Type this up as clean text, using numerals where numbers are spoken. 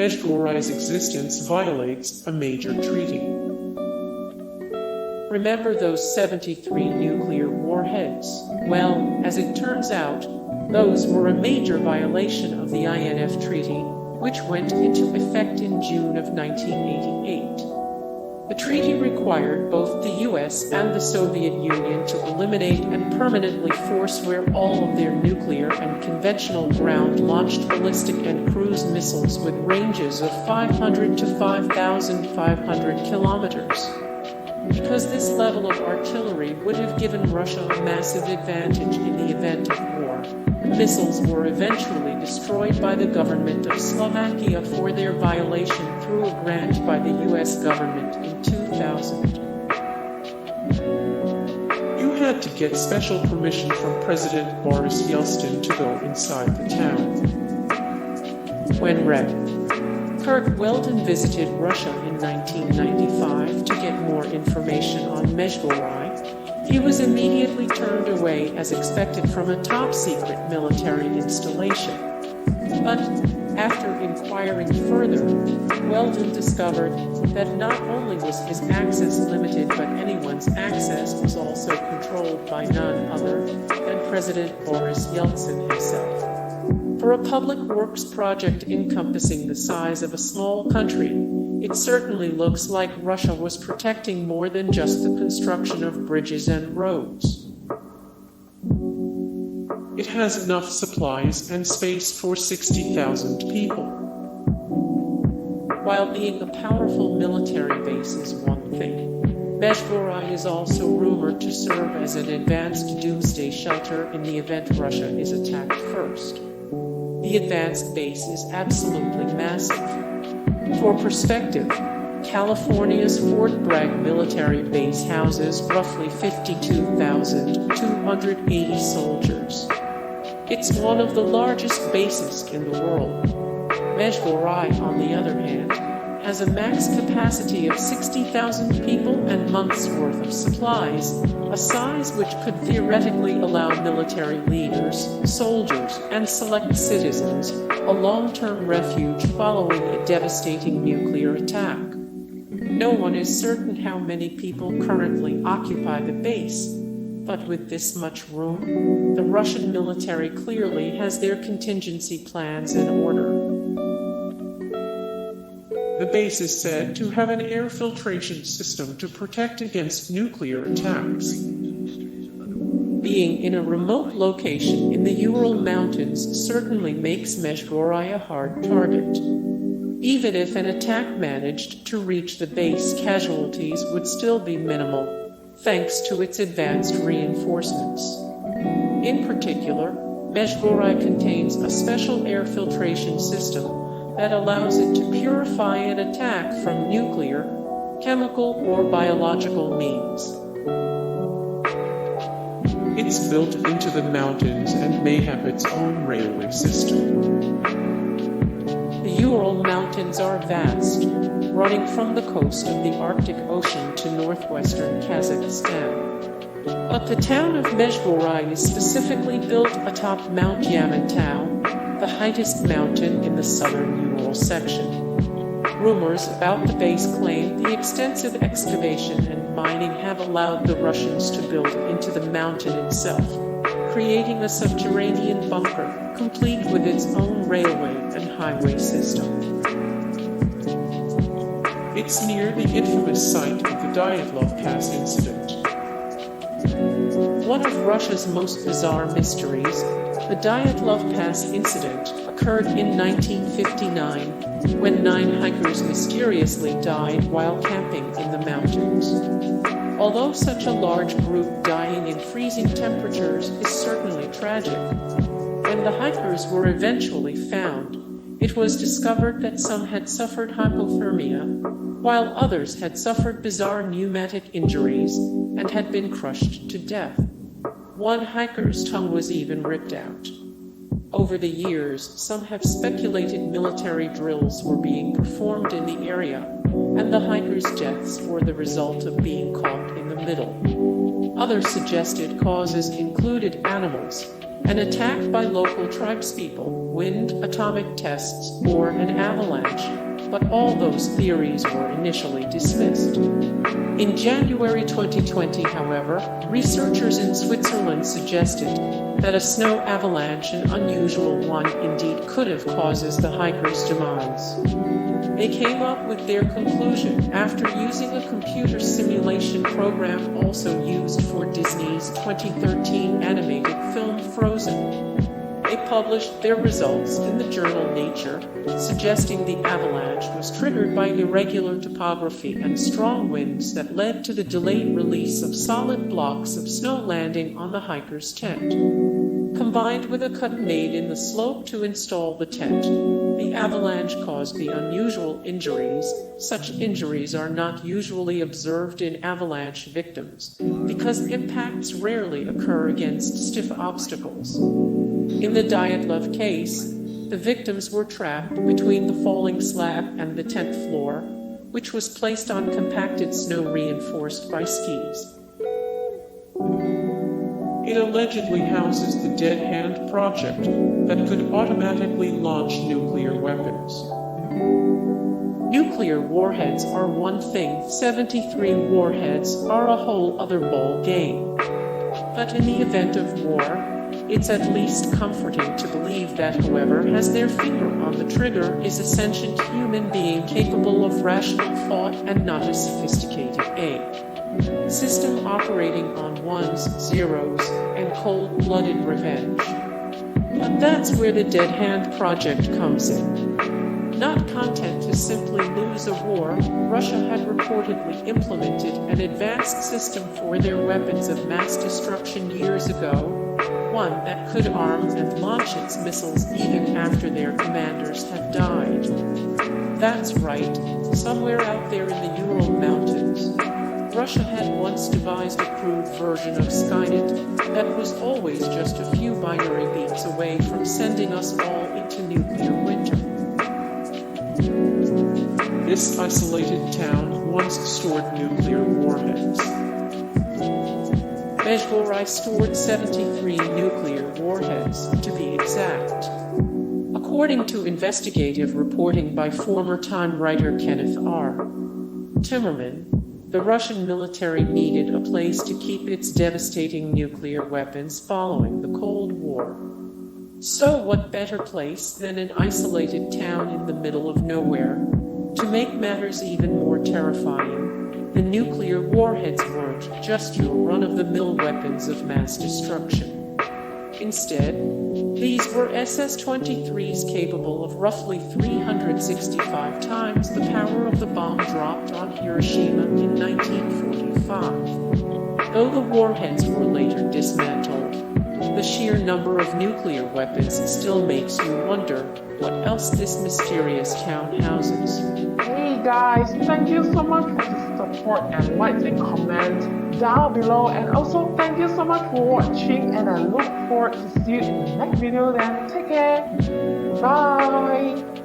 Mezhgorye's existence violates a major treaty. Remember those 73 nuclear warheads? Well, as it turns out, those were a major violation of the INF Treaty, which went into effect in June of 1988. The treaty required both the US and the Soviet Union to eliminate and permanently forswear all of their nuclear and conventional ground-launched ballistic and cruise missiles with ranges of 500 to 5,500 kilometers. Because this level of artillery would have given Russia a massive advantage in the event of war, the missiles were eventually destroyed by the government of Slovakia for their violation through a grant by the US government in 2000. You had to get special permission from President Boris Yelstin to go inside the town. When Rev. Kurt Weldon visited Russia in 1995 to get more information on Mezhgorye, he was immediately turned away as expected from a top-secret military installation. But, after inquiring further, Weldon discovered that not only was his access limited, but anyone's access was also controlled by none other than President Boris Yeltsin himself. For a public works project encompassing the size of a small country, it certainly looks like Russia was protecting more than just the construction of bridges and roads. It has enough supplies and space for 60,000 people. While being a powerful military base is one thing, Mezhgorye is also rumored to serve as an advanced doomsday shelter in the event Russia is attacked first. The advanced base is absolutely massive. For perspective, California's Fort Bragg military base houses roughly 52,280 soldiers. It's one of the largest bases in the world. Mezhgorye, on the other hand, has a max capacity of 60,000 people and months' worth of supplies, a size which could theoretically allow military leaders, soldiers, and select citizens a long-term refuge following a devastating nuclear attack. No one is certain how many people currently occupy the base, but with this much room, the Russian military clearly has their contingency plans in order. The base is said to have an air filtration system to protect against nuclear attacks. Being in a remote location in the Ural Mountains certainly makes Mezhgorye a hard target. Even if an attack managed to reach the base, casualties would still be minimal, thanks to its advanced reinforcements. In particular, Mezhgorye contains a special air filtration system that allows it to purify an attack from nuclear, chemical, or biological means. It's built into the mountains and may have its own railway system. The Ural Mountains are vast, running from the coast of the Arctic Ocean to northwestern Kazakhstan. But the town of Mezhgorye is specifically built atop Mount Yamantau, the highest mountain in the southern Ural section. Rumors about the base claim the extensive excavation and mining have allowed the Russians to build into the mountain itself, creating a subterranean bunker, complete with its own railway and highway system. It's near the infamous site of the Dyatlov Pass incident. One of Russia's most bizarre mysteries, the Dyatlov Pass incident occurred in 1959 when 9 hikers mysteriously died while camping in the mountains. Although such a large group dying in freezing temperatures is certainly tragic, when the hikers were eventually found, it was discovered that some had suffered hypothermia, while others had suffered bizarre pneumatic injuries and had been crushed to death. One hiker's tongue was even ripped out. Over the years, some have speculated military drills were being performed in the area, and the hikers' deaths were the result of being caught in the middle. Other suggested causes included animals, an attack by local tribespeople, wind, atomic tests, or an avalanche, but all those theories were initially dismissed. In January 2020, however, researchers in Switzerland suggested that a snow avalanche, an unusual one indeed, could have caused the hikers' demise. They came up with their conclusion after using a computer simulation program also used for Disney's 2013 animated film Frozen. They published their results in the journal Nature, suggesting the avalanche was triggered by irregular topography and strong winds that led to the delayed release of solid blocks of snow landing on the hiker's tent. Combined with a cut made in the slope to install the tent, the avalanche caused the unusual injuries. Such injuries are not usually observed in avalanche victims, because impacts rarely occur against stiff obstacles. In the Dyatlov case, the victims were trapped between the falling slab and the tent floor, which was placed on compacted snow reinforced by skis. It allegedly houses the Dead Hand project that could automatically launch nuclear weapons. Nuclear warheads are one thing, 73 warheads are a whole other ball game. But in the event of war, it's at least comforting to believe that whoever has their finger on the trigger is a sentient human being capable of rational thought and not a sophisticated AI system operating on ones, zeros, and cold-blooded revenge. But that's where the Dead Hand project comes in. Not content to simply lose a war, Russia had reportedly implemented an advanced system for their weapons of mass destruction years ago, one that could arm and launch its missiles even after their commanders have died. That's right, somewhere out there in the Ural Mountains, Russia had once devised a crude version of Skynet that was always just a few binary beats away from sending us all into nuclear winter. This isolated town once stored nuclear warheads. Mezhgorye stored 73 nuclear warheads, to be exact. According to investigative reporting by former Time writer Kenneth R. Timmerman, the Russian military needed a place to keep its devastating nuclear weapons following the Cold War. So what better place than an isolated town in the middle of nowhere? To make matters even more terrifying, the nuclear warheads weren't just your run-of-the-mill weapons of mass destruction. Instead, these were SS-23s capable of roughly 365 times the power of the bomb dropped on Hiroshima in 1945. Though the warheads were later dismantled, the sheer number of nuclear weapons still makes you wonder what else this mysterious town houses. Hey guys, thank you so much for the support and likes and comments down below, and also thank you so much for watching, and I look forward to see you in the next video. Then take care, bye.